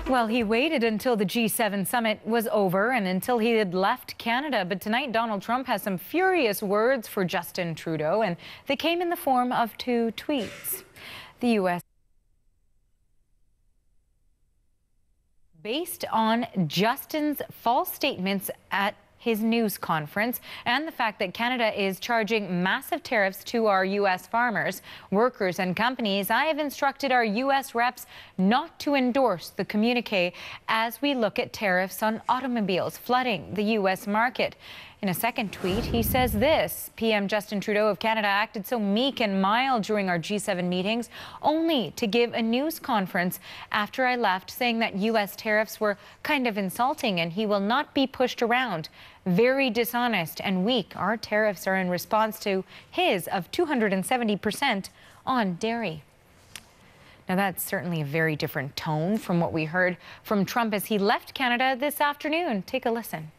Well, he waited until the G7 summit was over and until he had left Canada. But tonight, Donald Trump has some furious words for Justin Trudeau, and they came in the form of 2 tweets. The U.S. based on Justin's false statements at his news conference and the fact that Canada is charging massive tariffs to our U.S. farmers, workers and companies, I have instructed our U.S. reps not to endorse the communique as we look at tariffs on automobiles flooding the U.S. market. In a second tweet, he says this: PM Justin Trudeau of Canada acted so meek and mild during our G7 meetings, only to give a news conference after I left saying that U.S. tariffs were kind of insulting and he will not be pushed around. Very dishonest and weak. Our tariffs are in response to his of 270% on dairy. Now, that's certainly a very different tone from what we heard from Trump as he left Canada this afternoon. Take a listen.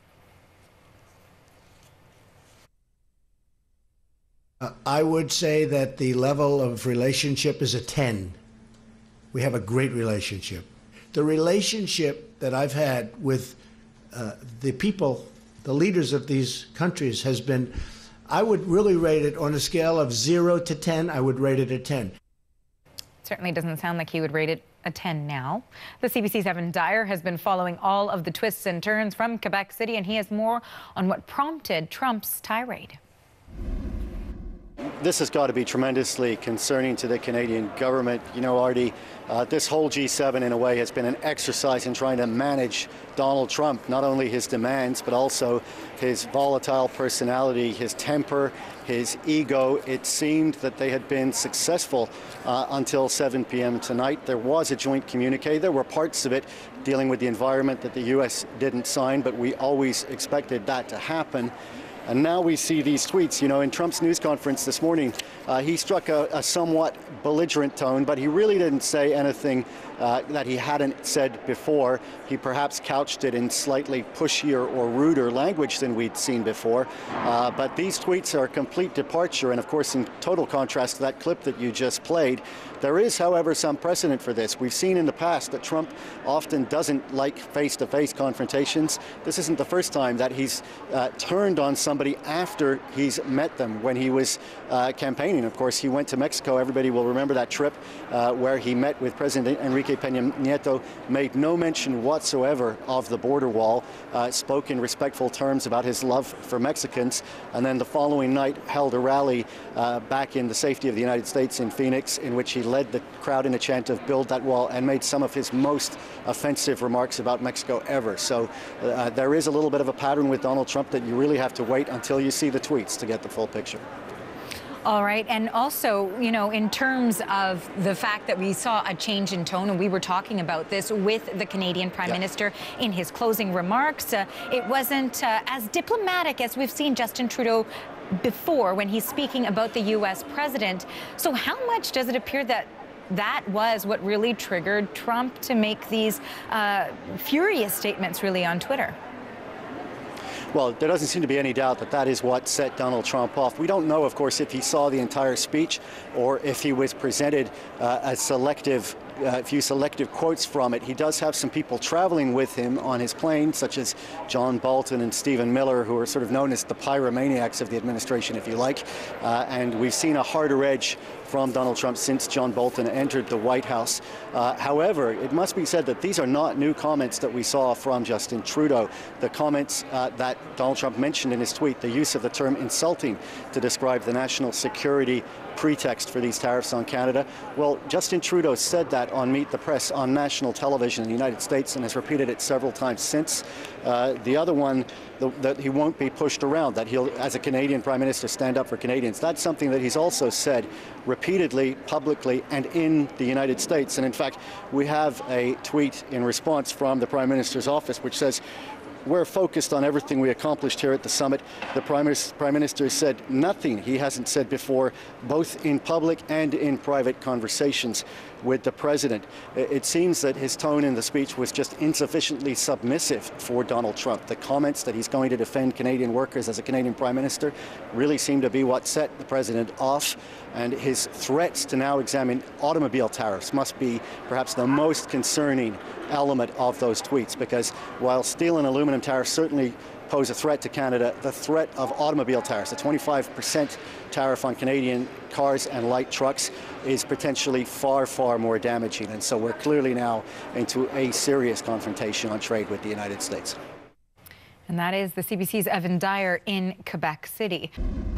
I would say that the level of relationship is a 10. We have a great relationship. The relationship that I've had with the people, the leaders of these countries has been, I would really rate it on a scale of 0 to 10, I would rate it a 10. Certainly doesn't sound like he would rate it a 10 now. The CBC's Evan Dyer has been following all of the twists and turns from Quebec City, and he has more on what prompted Trump's tirade. This has got to be tremendously concerning to the Canadian government. You know, Artie, this whole G7 in a way has been an exercise in trying to manage Donald Trump, not only his demands, but also his volatile personality, his temper, his ego. It seemed that they had been successful until 7 p.m. tonight. There was a joint communique. There were parts of it dealing with the environment that the U.S. didn't sign, but we always expected that to happen. And now we see these tweets. You know, in Trump's news conference this morning, he struck a somewhat belligerent tone, but he really didn't say anything that he hadn't said before. He perhaps couched it in slightly pushier or ruder language than we'd seen before. But these tweets are a complete departure, and of course, in total contrast to that clip that you just played. There is, however, some precedent for this. We've seen in the past that Trump often doesn't like face-to-face confrontations. This isn't the first time that he's turned on somebody after he's met them. When he was campaigning, of course, he went to Mexico. Everybody will remember that trip where he met with President Enrique Peña Nieto, made no mention whatsoever of the border wall, spoke in respectful terms about his love for Mexicans, and then the following night held a rally back in the safety of the United States in Phoenix, in which he led the crowd in a chant of "Build that wall" and made some of his most offensive remarks about Mexico ever. So there is a little bit of a pattern with Donald Trump that you really have to wait until you see the tweets to get the full picture. All right. And also, you know, in terms of the fact that we saw a change in tone, and we were talking about this with the Canadian Prime Minister in his closing remarks, it wasn't as diplomatic as we've seen Justin Trudeau before when he's speaking about the U.S. president. So how much does it appear that that was what really triggered Trump to make these furious statements really on Twitter? Well, there doesn't seem to be any doubt that that is what set Donald Trump off. We don't know, of course, if he saw the entire speech or if he was presented a few selective quotes from it. He does have some people traveling with him on his plane, such as John Bolton and Stephen Miller, who are sort of known as the pyromaniacs of the administration, if you like. And we've seen a harder edge from Donald Trump since John Bolton entered the White House. However, it must be said that these are not new comments that we saw from Justin Trudeau. The comments that Donald Trump mentioned in his tweet, the use of the term insulting to describe the national security pretext for these tariffs on Canada. Well, Justin Trudeau said that on Meet the Press on national television in the United States and has repeated it several times since. The other one, that he won't be pushed around, that he'll, as a Canadian Prime Minister, stand up for Canadians. That's something that he's also said repeatedly, publicly, and in the United States. And in fact, we have a tweet in response from the Prime Minister's office which says, we're focused on everything we accomplished here at the summit. The Prime Minister said nothing he hasn't said before, both in public and in private conversations with the President. It seems that his tone in the speech was just insufficiently submissive for Donald Trump. The comments that he's going to defend Canadian workers as a Canadian Prime Minister really seem to be what set the President off, and his threats to now examine automobile tariffs must be perhaps the most concerning element of those tweets, because while steel and aluminum tariffs certainly pose a threat to Canada, the threat of automobile tariffs, a 25% tariff on Canadian cars and light trucks, is potentially far, far more damaging. And so we're clearly now into a serious confrontation on trade with the United States. And that is the CBC's Evan Dyer in Quebec City.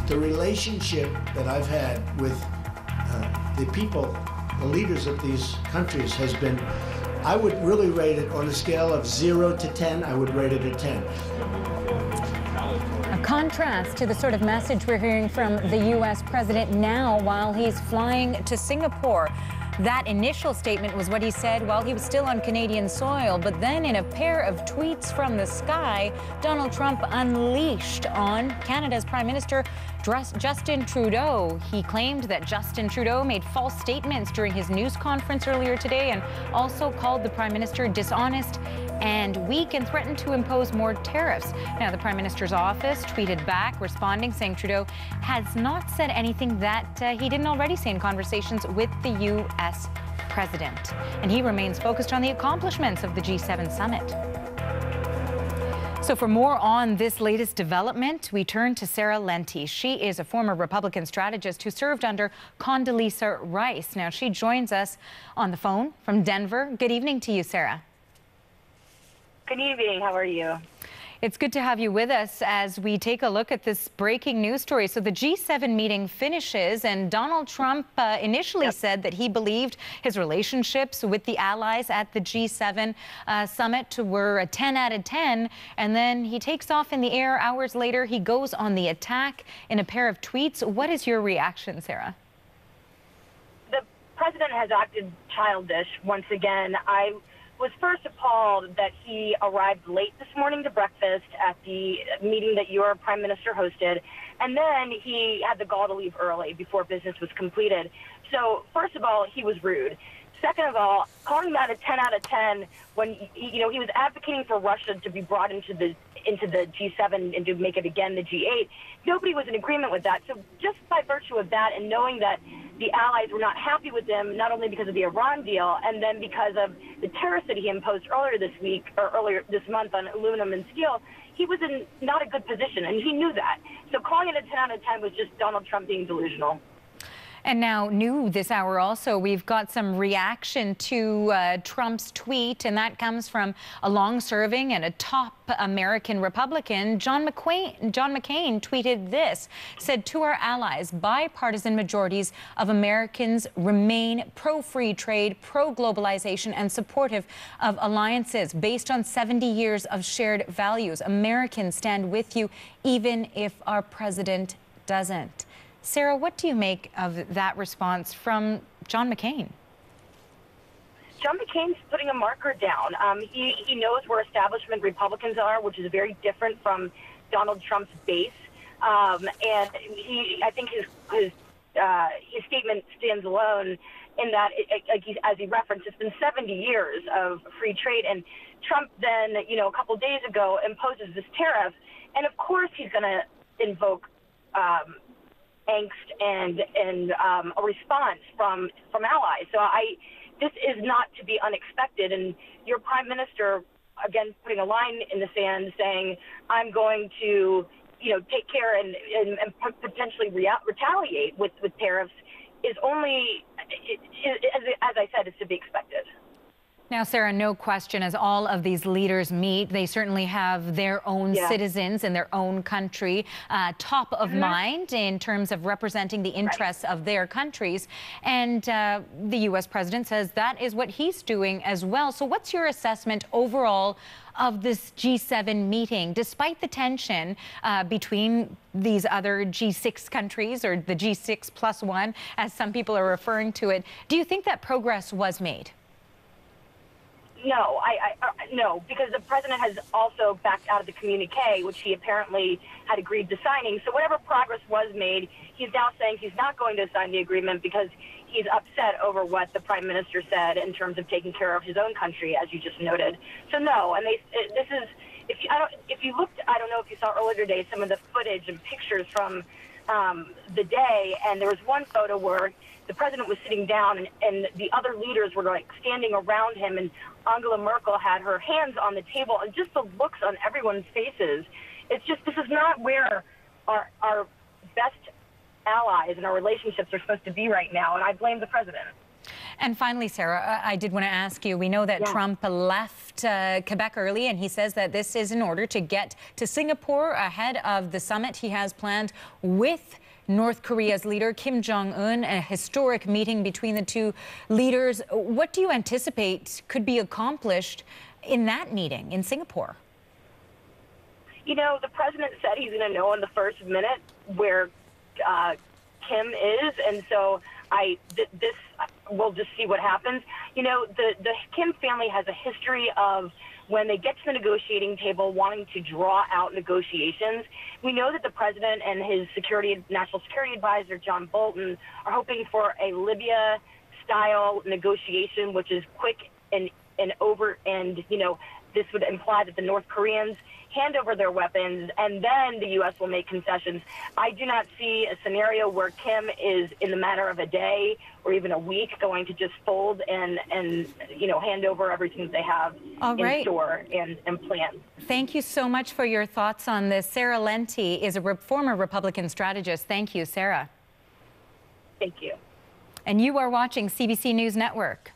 The relationship that I've had with the people, the leaders of these countries has been, I would really rate it on a scale of 0 to 10, I would rate it a 10. A contrast to the sort of message we're hearing from the U.S. president now while he's flying to Singapore. That initial statement was what he said while he was still on Canadian soil, but then in a pair of tweets from the sky, Donald Trump unleashed on Canada's Prime Minister Justin Trudeau. He claimed that Justin Trudeau made false statements during his news conference earlier today and also called the Prime Minister dishonest and weak and threatened to impose more tariffs. Now, the Prime Minister's office tweeted back, responding, saying Trudeau has not said anything that he didn't already say in conversations with the U.S. president. And he remains focused on the accomplishments of the G7 summit. So for more on this latest development, we turn to Sarah Lenti. She is a former Republican strategist who served under Condoleezza Rice. Now, she joins us on the phone from Denver. Good evening to you, Sarah. Good evening. How are you? It's good to have you with us as we take a look at this breaking news story. So the G7 meeting finishes, and Donald Trump initially said that he believed his relationships with the allies at the G7 summit were a 10 out of 10. And then he takes off in the air. Hours later, he goes on the attack in a pair of tweets. What is your reaction, Sarah? The president has acted childish once again. I was first appalled that he arrived late this morning to breakfast at the meeting that your prime minister hosted, and then he had the gall to leave early before business was completed. So first of all, he was rude. Second of all, calling that a 10 out of 10 when he was advocating for Russia to be brought into the G7 and to make it again the G8. Nobody was in agreement with that. So just by virtue of that and knowing that the allies were not happy with him, not only because of the Iran deal and then because of the tariffs that he imposed earlier this week or earlier this month on aluminum and steel, he was in not a good position, and he knew that. So calling it a 10 out of 10 was just Donald Trump being delusional. And now, new this hour also, we've got some reaction to Trump's tweet, and that comes from a long-serving and a top American Republican. John McCain tweeted this, said, "To our allies, bipartisan majorities of Americans remain pro-free trade, pro-globalization, and supportive of alliances based on 70 years of shared values. Americans stand with you, even if our president doesn't." Sarah, what do you make of that response from John McCain? John McCain's putting a marker down. He knows where establishment Republicans are, which is very different from Donald Trump's base. And I think his statement stands alone in that, as he referenced, it's been 70 years of free trade. And Trump then, a couple of days ago, imposes this tariff. And of course, he's going to invoke angst and a response from allies. So this is not to be unexpected. And your prime minister, again, putting a line in the sand saying, I'm going to, take care and potentially retaliate with tariffs is only, as I said, is to be expected. Now, Sarah, no question, as all of these leaders meet, they certainly have their own citizens in their own country top of mind in terms of representing the interests of their countries. And the U.S. president says that is what he's doing as well. So what's your assessment overall of this G7 meeting, despite the tension between these other G6 countries, or the G6 plus one, as some people are referring to it? Do you think that progress was made? No, because the president has also backed out of the communique, which he apparently had agreed to signing. So whatever progress was made, he's now saying he's not going to sign the agreement because he's upset over what the prime minister said in terms of taking care of his own country, as you just noted. So no, and this is if you looked, I don't know if you saw earlier today some of the footage and pictures from the day, and there was one photo where the president was sitting down and the other leaders were like standing around him, and Angela Merkel had her hands on the table, and just the looks on everyone's faces. It's just, this is not where our best allies and our relationships are supposed to be right now, and I blame the president. And finally, Sarah, I did want to ask you, we know that Trump left Quebec early, and he says that this is in order to get to Singapore ahead of the summit he has planned with North Korea's leader, Kim Jong-un, a historic meeting between the two leaders. What do you anticipate could be accomplished in that meeting in Singapore? You know, the president said he's going to know in the first minute where Kim is, and so we'll just see what happens. You know, the Kim family has a history of, when they get to the negotiating table, wanting to draw out negotiations. We know that the president and his national security advisor, John Bolton, are hoping for a Libya-style negotiation, which is quick and you know, this would imply that the North Koreans hand over their weapons, and then the U.S. will make concessions. I do not see a scenario where Kim is, in the matter of a day or even a week, going to just fold and you know, hand over everything that they have in store and plan. Thank you so much for your thoughts on this. Sarah Lenti is a former Republican strategist. Thank you, Sarah. Thank you. And you are watching CBC News Network.